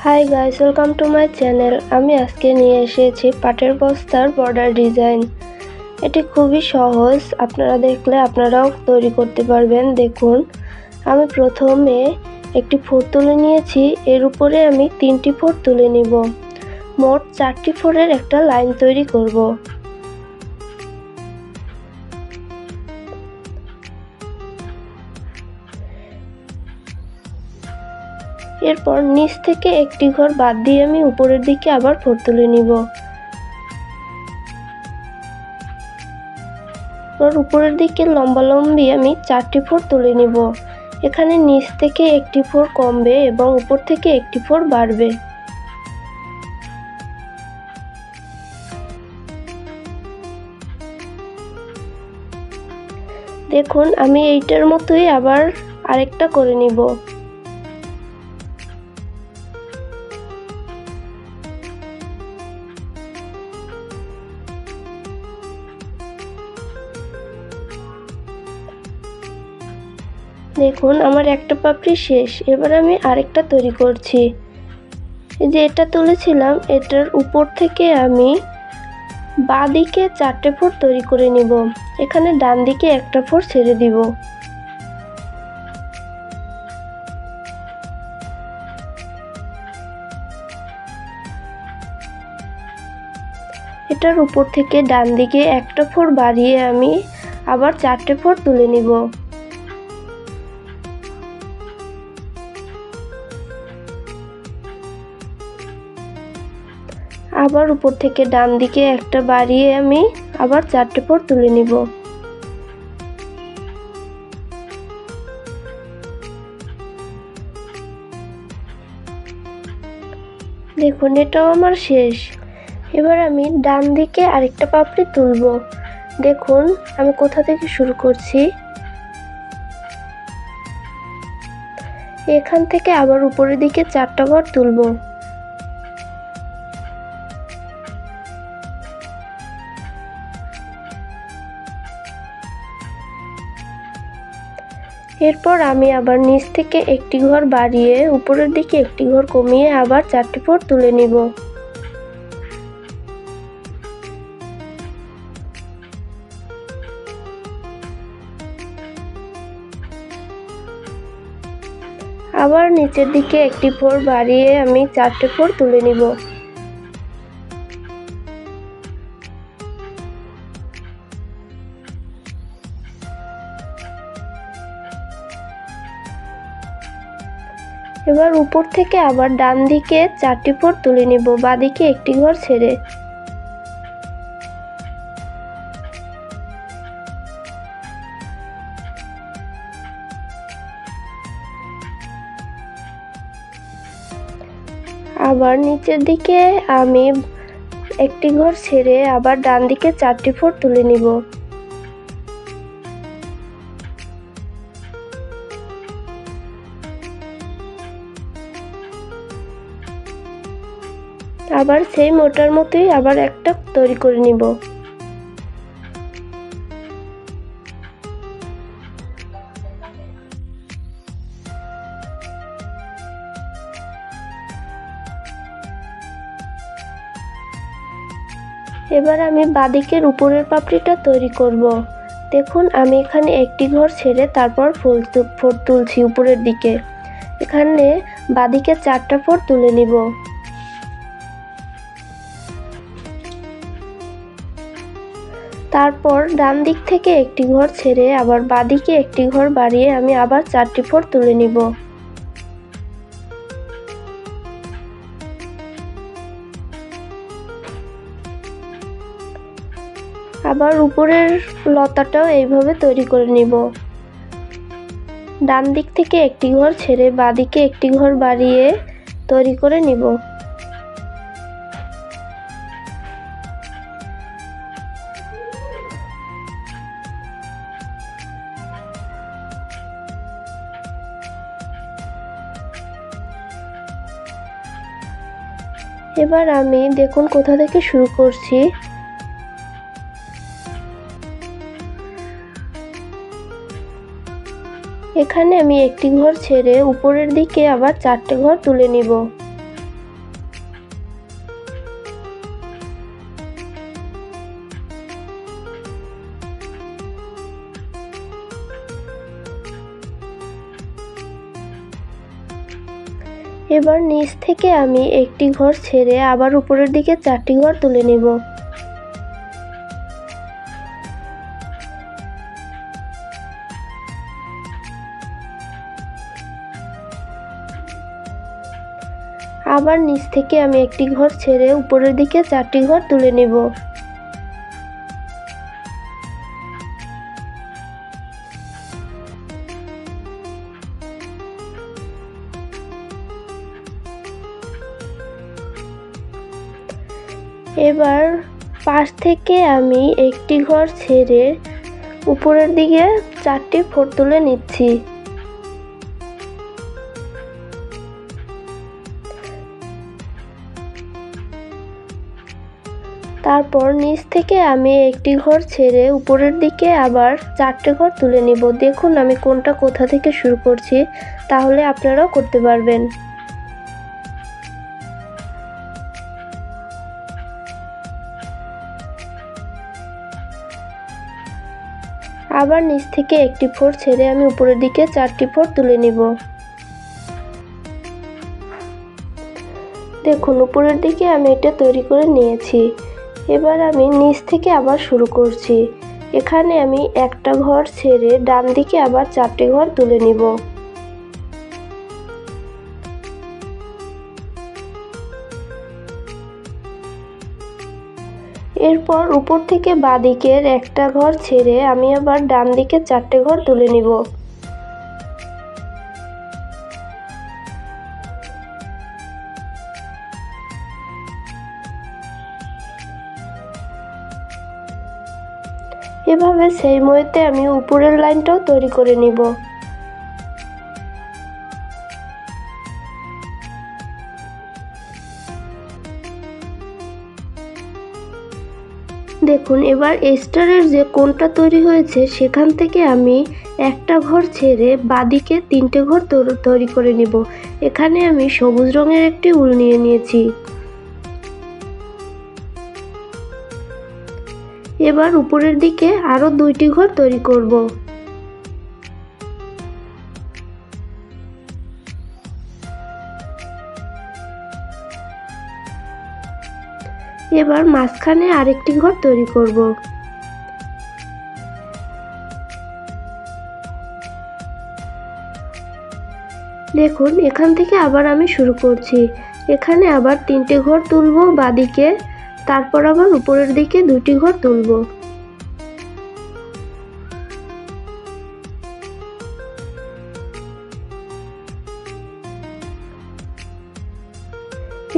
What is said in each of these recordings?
Hi guys, welcome to my channel. আমি আজকে নিয়ে এসেছি পাটের বস্তার বর্ডার ডিজাইন। এটি খুবই সহজ, আপনারা দেখলে আপনারাও তৈরি করতে পারবেন। দেখুন, আমি প্রথমে একটি ফোর তুলে নিয়েছি, এর উপরে আমি 3টি ফোর তুলে নিব। মোট 4টি ফোরের একটা লাইন তৈরি করব। এরপর নিচ থেকে একটি ঘর বাদ দিয়ে আমি উপরের দিকে আবার ফোর তুলে নিব। উপরের দিকে লম্বালম্বি আমি 4টি ফোর তুলে নিব। এখানে নিচ থেকে একটি ফোর কমবে এবং উপর থেকে একটি ফোর বাড়বে। দেখুন, আমি এইটার মতোই আবার আরেকটা করে নিব। দেখুন, আমার একটা পাপড়ি শেষ। এবার আমি আরেকটা তৈরি করছি। এই যে এটা তুলেছিলাম, এটার উপর থেকে আমি বাঁ দিকে 4টে ফোর তৈরি করে নিব। এখানে ডান দিকে একটা ফোর ছেড়ে দিব। এটার উপর থেকে ডান দিকে একটা ফোর বাড়িয়ে আমি আবার 4টে ফোর তুলে নিব। আবার উপর থেকে ডান দিকে একটা বাড়িয়ে আমি আবার 4টে ফোর তুলে নিব। দেখুন, এটাও আমার শেষ। এবার আমি ডান দিকে আরেকটা পাপড়ি তুলব। দেখুন, আমি কোথা থেকে শুরু করছি। এখান থেকে আবার উপরের দিকে 4টা ঘর তুলব। এরপর আমি আবার নিচ থেকে একটি ঘর বাড়িয়ে উপরের দিকে একটি ঘর কমিয়ে আবার 4টে ফোর তুলে নিব। আবার নিচের দিকে একটি ফোর বাড়িয়ে আমি 4টে ফোর তুলে নিব। এবার উপর থেকে আবার ডান দিকে 4টি ফোর তুলে নিব, বাঁদিকে একটি ঘর ছেড়ে। আবার নিচের দিকে আমি একটি ঘর ছেড়ে আবার ডান দিকে 4টি ফোর তুলে নিব। আবার সেই মোটার মতোই আবার একটা তৈরি করে নিব। এবার আমি বাঁদিকের উপরের পাপড়িটা তৈরি করব। দেখুন, আমি এখানে একটি ঘর ছেড়ে তারপর ফোর তুলছি উপরের দিকে। এখানে বাঁদিকে 4টা ফোর তুলে নিব। তারপর ডান দিক থেকে একটি ঘর ছেড়ে আবার বাঁদিকে একটি ঘর বাড়িয়ে আমি আবার 4টি ফোর তুলে নিব। আবার উপরের লতাটাও এইভাবে তৈরি করে নিব। ডান দিক থেকে একটি ঘর ছেড়ে বাঁদিকে একটি ঘর বাড়িয়ে তৈরি করে নিব। এবার আমি দেখুন কোথা থেকে শুরু করছি। এখানে আমি একটি ঘর ছেড়ে উপরের দিকে আবার 4টে ঘর তুলে নিব। এবার নিচ থেকে আমি একটি ঘর ছেড়ে আবার উপরের দিকে 4টি ঘর তুলে নেব। আবার নিচ থেকে আমি একটি ঘর ছেড়ে উপরের দিকে 4টি ঘর তুলে নেব। এবার পাশ থেকে আমি একটি ঘর ছেড়ে উপরের দিকে 4টি ফোঁড় তুলে নিচ্ছি। তারপর নিচ থেকে আমি একটি ঘর ছেড়ে উপরের দিকে আবার 4টে ঘর তুলে নিব। দেখুন আমি কোনটা কোথা থেকে শুরু করছি, তাহলে আপনারাও করতে পারবেন। আবার নিচ থেকে একটি ফোঁড় ছেড়ে আমি উপরের দিকে 4টি ফোঁড় তুলে নিব। দেখুন উপরের দিকে আমি এটা তৈরি করে নিয়েছি। এবার আমি নিচ থেকে আবার শুরু করছি। এখানে আমি একটা ঘর ছেড়ে ডান দিকে আবার 4টে ঘর তুলে নিব। এরপর উপর থেকে বাঁ দিকের একটা ঘর ছেড়ে আমি আবার ডান দিকে 4টে ঘর তুলে নিব। এভাবে সেই মতে আমি উপরের লাইনটাও তৈরি করে নিব। দেখুন এবার স্টারের যে কোণটা তৈরি হয়েছে সেখান থেকে আমি একটা ঘর ছেড়ে বাঁদিকে 3টে ঘর তৈরি করে নিব। এখানে আমি সবুজ রঙের একটি উল নিয়ে নিয়েছি। এবার উপরের দিকে আরো 2টি ঘর তৈরি করব। এবার মাঝখানে আরেকটি ঘর তৈরি করব। দেখুন এখান থেকে আবার আমি শুরু করছি। এখানে আবার 3টে ঘর তুলব বাঁদিকে, তারপর আবার উপরের দিকে 2টি ঘর তুলব।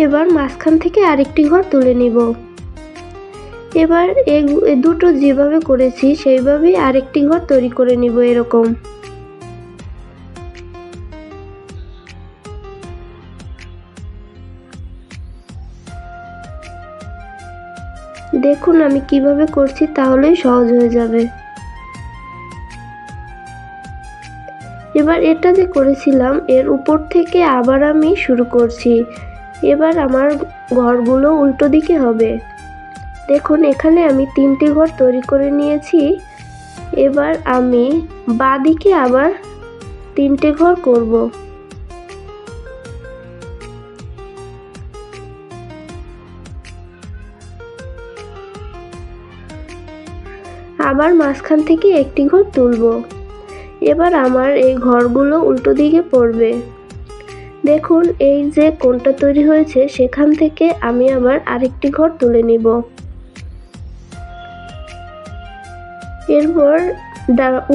এবার মাঝখান থেকে আরেকটি ঘর তুলে নিব। এবার এই দুটো যেভাবে করেছি সেইভাবেই আরেকটি ঘর তৈরি করে নিব এরকম। দেখুন আমি কিভাবে করছি, তাহলেই সহজ হয়ে যাবে। এবার এটা যে করেছিলাম এর উপর থেকে আবার আমি শুরু করছি। এবার আমার ঘরগুলো উল্টো দিকে হবে। দেখুন এখানে আমি 3টে ঘর তৈরি করে নিয়েছি। এবার আমি বাঁ দিকে আবার 3টে ঘর করব। আবার মাঝখান থেকে একটি ঘর তুলব। এবার আমার এই ঘরগুলো উল্টো দিকে পড়বে। দেখুন এই যে কোণটা তৈরি হয়েছে সেখান থেকে আমি আবার আরেকটি ঘর তুলে নিব। এরপর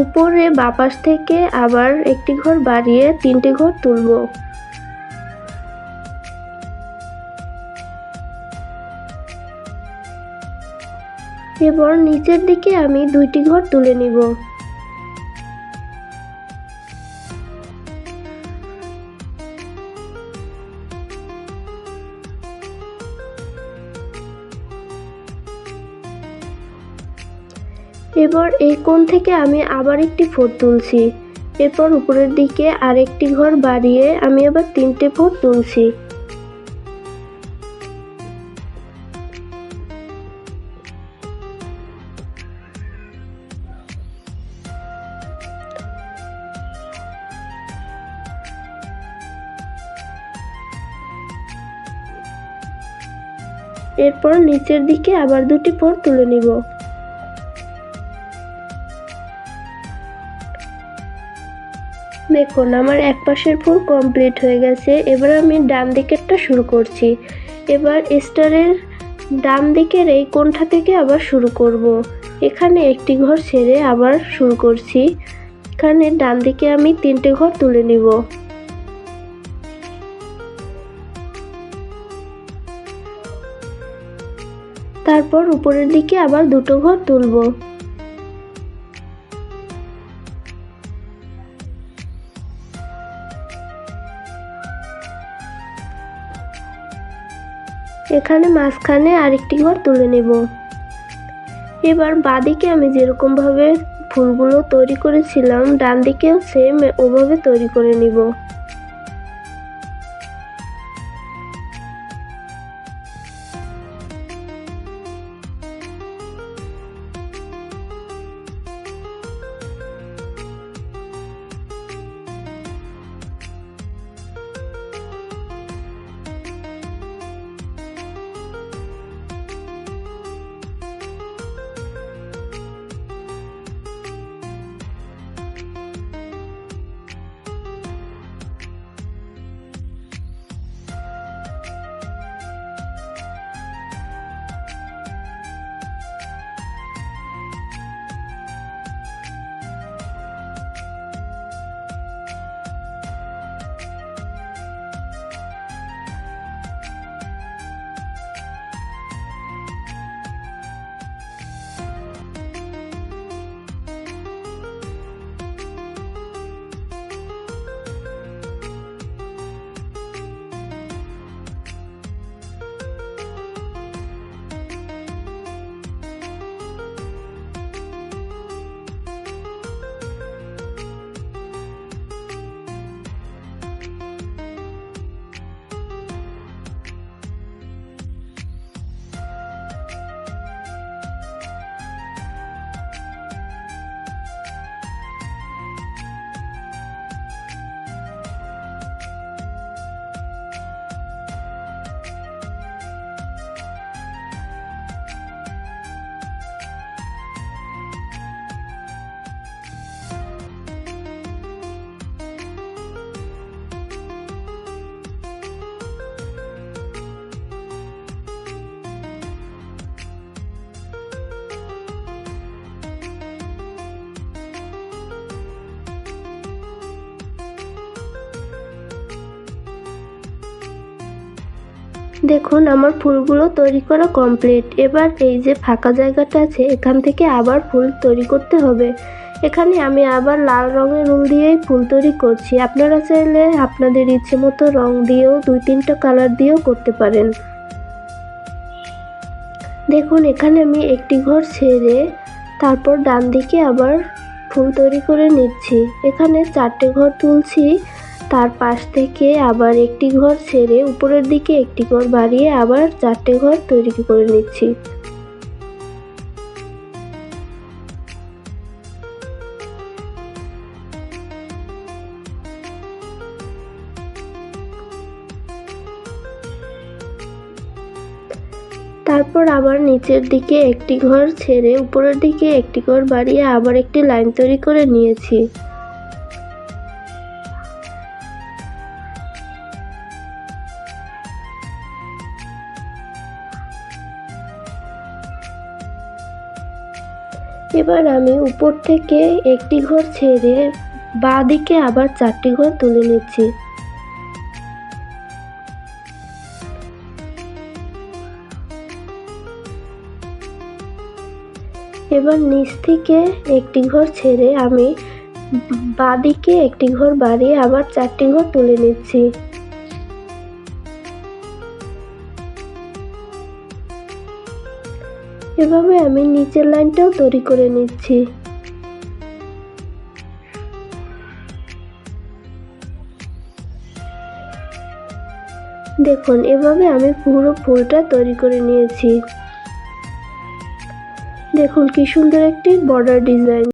উপরে বাঁ পাশ থেকে আবার একটি ঘর বাড়িয়ে 3টে ঘর তুলব। এবার নিচের দিকে আমি 2টি ঘর তুলে নিব। এবার এই কোণ থেকে আমি আবার একটি ফোঁড় তুলছি। এরপর উপরের দিকে আরেকটি ঘর বাড়িয়ে আমি আবার 3টে ফোঁড় তুলছি। এরপর নিচের দিকে আবার দুটি ফোর তুলে নিব। দেখুন আমার এক পাশের ফুল কমপ্লিট হয়ে গেছে। এবার আমি ডান দিকেরটা শুরু করছি। এবার স্টারের ডান দিকের এই কোণটা থেকে আবার শুরু করব। এখানে একটি ঘর ছেড়ে আবার শুরু করছি। এখানে ডান দিকে আমি 3টে ঘর তুলে নিব। তারপর উপরের দিকে আবার 2টো ঘর তুলব। এখানে মাঝখানে আরেকটি ঘর তুলে নেব। এবার বাঁদিকে আমি যেরকম ভাবে ফুলগুলো তৈরি করেছিলাম ডান দিকেও সেম ওভাবে তৈরি করে নিব। দেখুন আমার ফুলগুলো তৈরি করা কমপ্লিট। এবার এই যে ফাঁকা জায়গাটা আছে এখান থেকে আবার ফুল তৈরি করতে হবে। এখানে আমি আবার লাল রঙের উল দিয়েই ফুল তৈরি করছি। আপনারা চাইলে আপনাদের ইচ্ছে মতো রং দিয়েও 2-3টা কালার দিয়েও করতে পারেন। দেখুন এখানে আমি একটি ঘর ছেড়ে তারপর ডান দিকে আবার ফুল তৈরি করে নিচ্ছি। এখানে 4টে ঘর তুলছি, তার পাশ থেকে আবার একটি ঘর ছেড়ে উপরের দিকে একটি ঘর বাড়িয়ে আবার 4টে ঘর তৈরি করে নিচ্ছি। তারপর আবার নিচের দিকে একটি ঘর ছেড়ে উপরের দিকে একটি ঘর বাড়িয়ে আবার একটি লাইন তৈরি করে নিয়েছি। এবার আমি উপর থেকে একটি ঘর ছেড়ে বাঁ দিকে আবার 4টি ঘর তুলে নিচ্ছি। এবার নিচ থেকে একটি ঘর ছেড়ে আমি বাঁ দিকে একটি ঘর বাড়িয়ে আবার 4টি ঘর তুলে নিচ্ছি। এভাবে আমি নিচের লাইনটাও তৈরি করে নিচ্ছি। দেখুন এভাবে আমি পুরো ফুলটা তৈরি করে নিয়েছি। দেখুন কি সুন্দর একটি বর্ডার ডিজাইন।